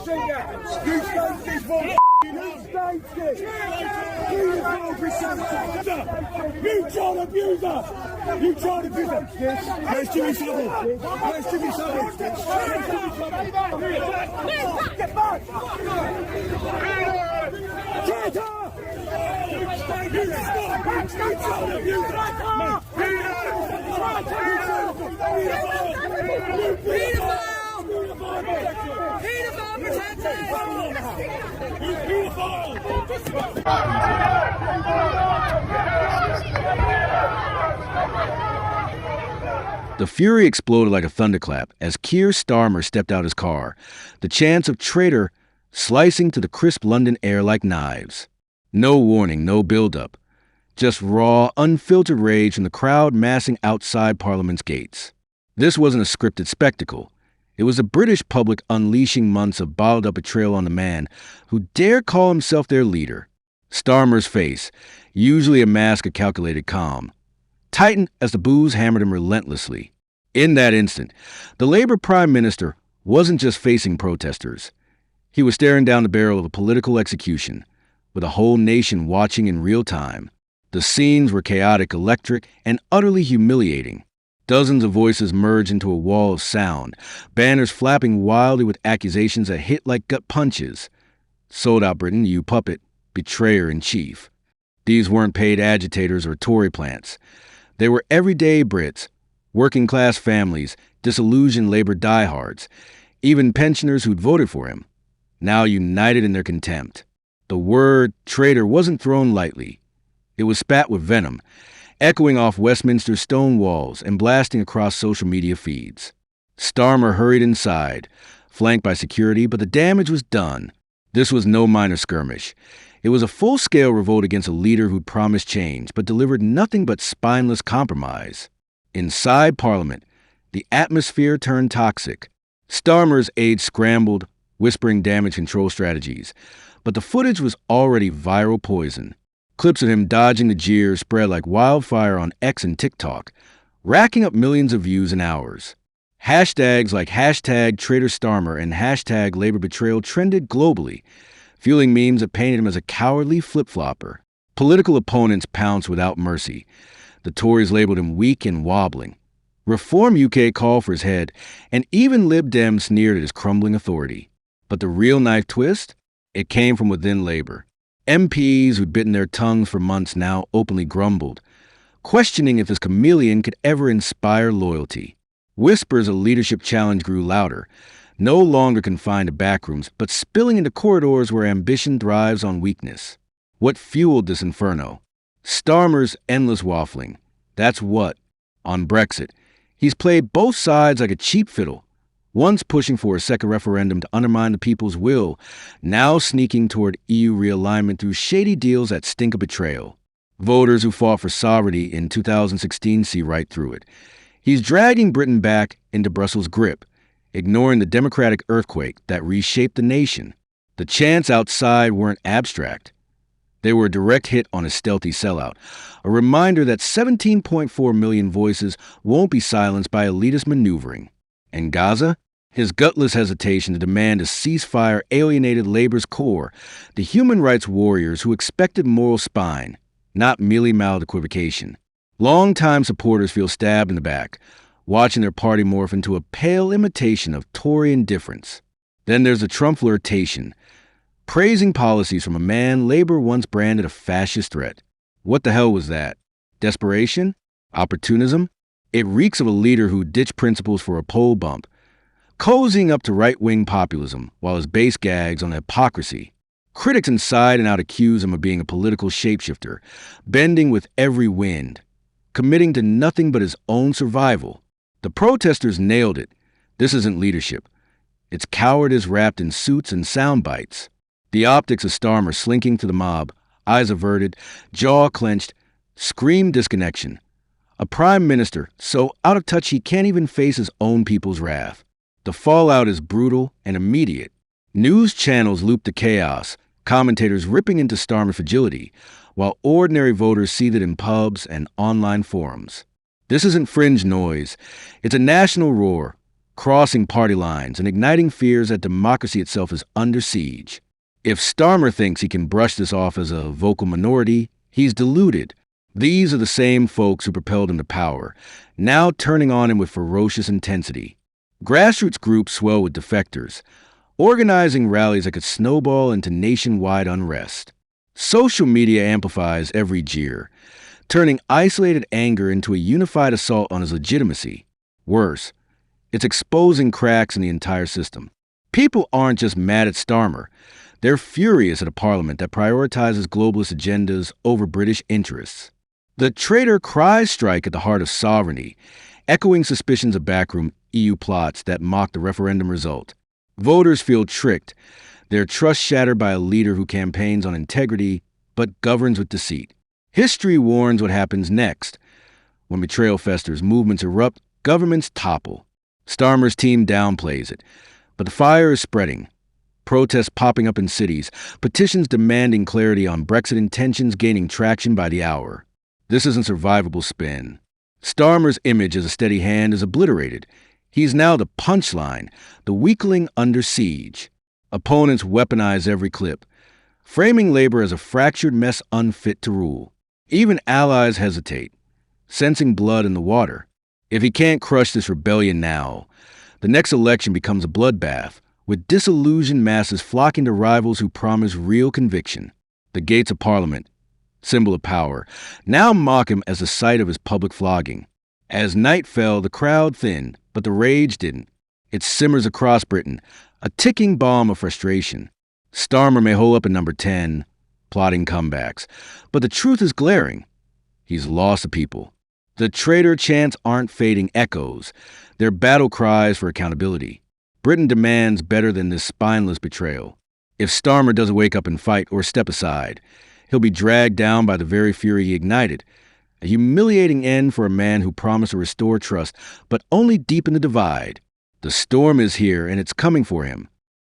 You staged this for you staged it. You try to abuse us. You try to abuse us. Where's Jimmy Savile? Where's Jimmy Savile? Get back! Traitor! You try to abuse us. The fury exploded like a thunderclap as Keir Starmer stepped out his car, the chants of Traitor slicing to the crisp London air like knives. No warning, no build-up. Just raw, unfiltered rage from the crowd massing outside Parliament's gates. This wasn't a scripted spectacle. It was the British public unleashing months of bottled-up betrayal on the man who dared call himself their leader. Starmer's face, usually a mask of calculated calm, tightened as the boos hammered him relentlessly. In that instant, the Labour Prime Minister wasn't just facing protesters. He was staring down the barrel of a political execution, with a whole nation watching in real time. The scenes were chaotic, electric, and utterly humiliating. Dozens of voices merged into a wall of sound, banners flapping wildly with accusations that hit like gut punches. Sold out Britain, you puppet, betrayer in chief. These weren't paid agitators or Tory plants. They were everyday Brits, working-class families, disillusioned Labour diehards, even pensioners who'd voted for him, now united in their contempt. The word traitor wasn't thrown lightly. It was spat with venom, echoing off Westminster's stone walls and blasting across social media feeds. Starmer hurried inside, flanked by security, but the damage was done. This was no minor skirmish. It was a full-scale revolt against a leader who'd promised change, but delivered nothing but spineless compromise. Inside Parliament, the atmosphere turned toxic. Starmer's aides scrambled, whispering damage control strategies, but the footage was already viral poison. Clips of him dodging the jeers spread like wildfire on X and TikTok, racking up millions of views in hours. Hashtags like hashtag Traitor Starmer and hashtag Labour Betrayal trended globally, fueling memes that painted him as a cowardly flip-flopper. Political opponents pounced without mercy. The Tories labeled him weak and wobbling. Reform UK called for his head, and even Lib Dems sneered at his crumbling authority. But the real knife twist? It came from within Labour. MPs who'd bitten their tongues for months now openly grumbled, questioning if his chameleon could ever inspire loyalty. Whispers of leadership challenge grew louder, no longer confined to backrooms, but spilling into corridors where ambition thrives on weakness. What fueled this inferno? Starmer's endless waffling. That's what. On Brexit, he's played both sides like a cheap fiddle, once pushing for a second referendum to undermine the people's will, now sneaking toward EU realignment through shady deals that stink of betrayal. Voters who fought for sovereignty in 2016 see right through it. He's dragging Britain back into Brussels' grip, ignoring the democratic earthquake that reshaped the nation. The chants outside weren't abstract. They were a direct hit on his stealthy sellout, a reminder that 17.4 million voices won't be silenced by elitist maneuvering. And Gaza? His gutless hesitation to demand a ceasefire alienated Labour's core, the human rights warriors who expected moral spine, not mealy-mouthed equivocation. Longtime supporters feel stabbed in the back, watching their party morph into a pale imitation of Tory indifference. Then there's the Trump flirtation, praising policies from a man Labour once branded a fascist threat. What the hell was that? Desperation? Opportunism? It reeks of a leader who ditched principles for a poll bump, cozying up to right-wing populism while his base gags on hypocrisy. Critics inside and out accuse him of being a political shapeshifter, bending with every wind, committing to nothing but his own survival. The protesters nailed it. This isn't leadership. It's cowardice wrapped in suits and sound bites. The optics of Starmer slinking to the mob, eyes averted, jaw clenched, screamed disconnection. A prime minister so out of touch he can't even face his own people's wrath. The fallout is brutal and immediate. News channels loop the chaos, commentators ripping into Starmer's fragility, while ordinary voters seethe it in pubs and online forums. This isn't fringe noise. It's a national roar, crossing party lines and igniting fears that democracy itself is under siege. If Starmer thinks he can brush this off as a vocal minority, he's deluded. These are the same folks who propelled him to power, now turning on him with ferocious intensity. Grassroots groups swell with defectors, organizing rallies that could snowball into nationwide unrest. Social media amplifies every jeer, turning isolated anger into a unified assault on his legitimacy. Worse, it's exposing cracks in the entire system. People aren't just mad at Starmer. They're furious at a parliament that prioritizes globalist agendas over British interests. The traitor cries strike at the heart of sovereignty, echoing suspicions of backroom EU plots that mock the referendum result. Voters feel tricked, their trust shattered by a leader who campaigns on integrity but governs with deceit. History warns what happens next. When betrayal festers, movements erupt, governments topple. Starmer's team downplays it, but the fire is spreading. Protests popping up in cities, petitions demanding clarity on Brexit intentions gaining traction by the hour. This isn't survivable spin. Starmer's image as a steady hand is obliterated. He's now the punchline, the weakling under siege. Opponents weaponize every clip, framing Labour as a fractured mess unfit to rule. Even allies hesitate, sensing blood in the water. If he can't crush this rebellion now, the next election becomes a bloodbath, with disillusioned masses flocking to rivals who promise real conviction. The gates of Parliament, symbol of power, now mock him as the site of his public flogging. As night fell, the crowd thinned, but the rage didn't. It simmers across Britain, a ticking bomb of frustration. Starmer may hole up in number 10, plotting comebacks, but the truth is glaring. He's lost the people. The traitor chants aren't fading echoes. They're battle cries for accountability. Britain demands better than this spineless betrayal. If Starmer doesn't wake up and fight or step aside, he'll be dragged down by the very fury he ignited. A humiliating end for a man who promised to restore trust, but only deepen the divide. The storm is here, and it's coming for him.